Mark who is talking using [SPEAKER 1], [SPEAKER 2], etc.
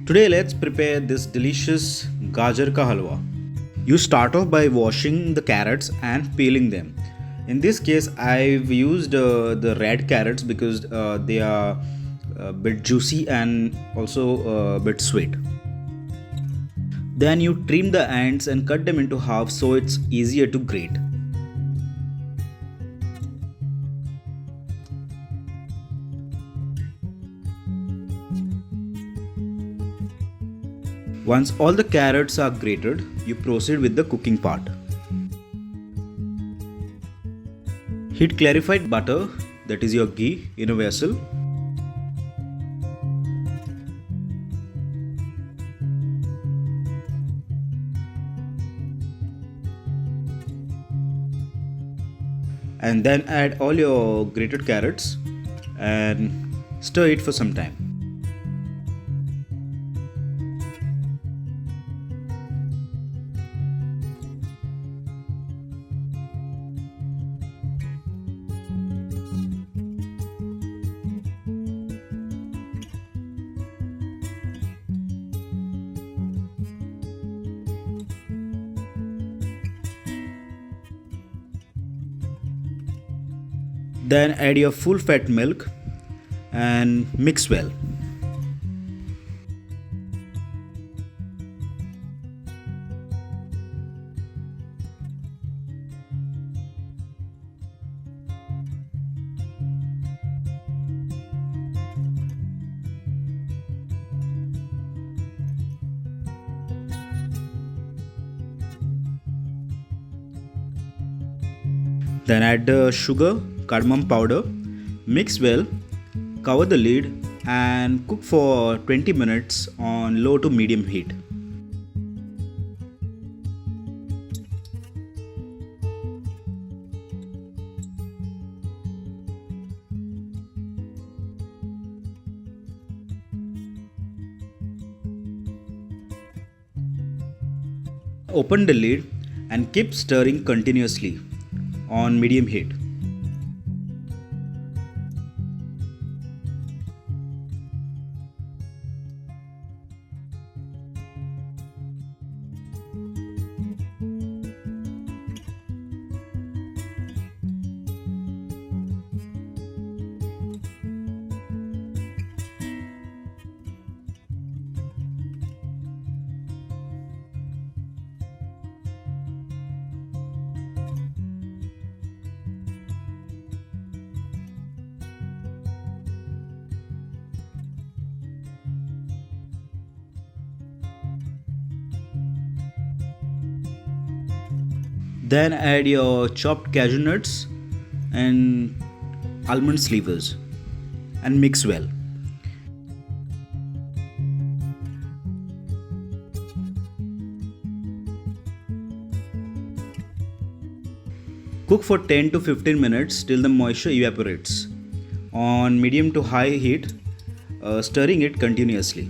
[SPEAKER 1] Today let's prepare this delicious Gajar Ka Halwa. You start off by washing the carrots and peeling them. In this case I've used the red carrots because they are a bit juicy and also a bit sweet. Then you trim the ends and cut them into half so it's easier to grate. Once all the carrots are grated, you proceed with the cooking part. Heat clarified butter, that is your ghee, in a vessel. And then add all your grated carrots and stir it for some time. Then add your full fat milk and mix well. Then add the sugar, cardamom powder, mix well, cover the lid and cook for 20 minutes on low to medium heat. Open the lid and keep stirring continuously on medium heat. Then add your chopped cashew nuts and almond slivers and mix well. Cook for 10 to 15 minutes till the moisture evaporates on medium to high heat, stirring it continuously.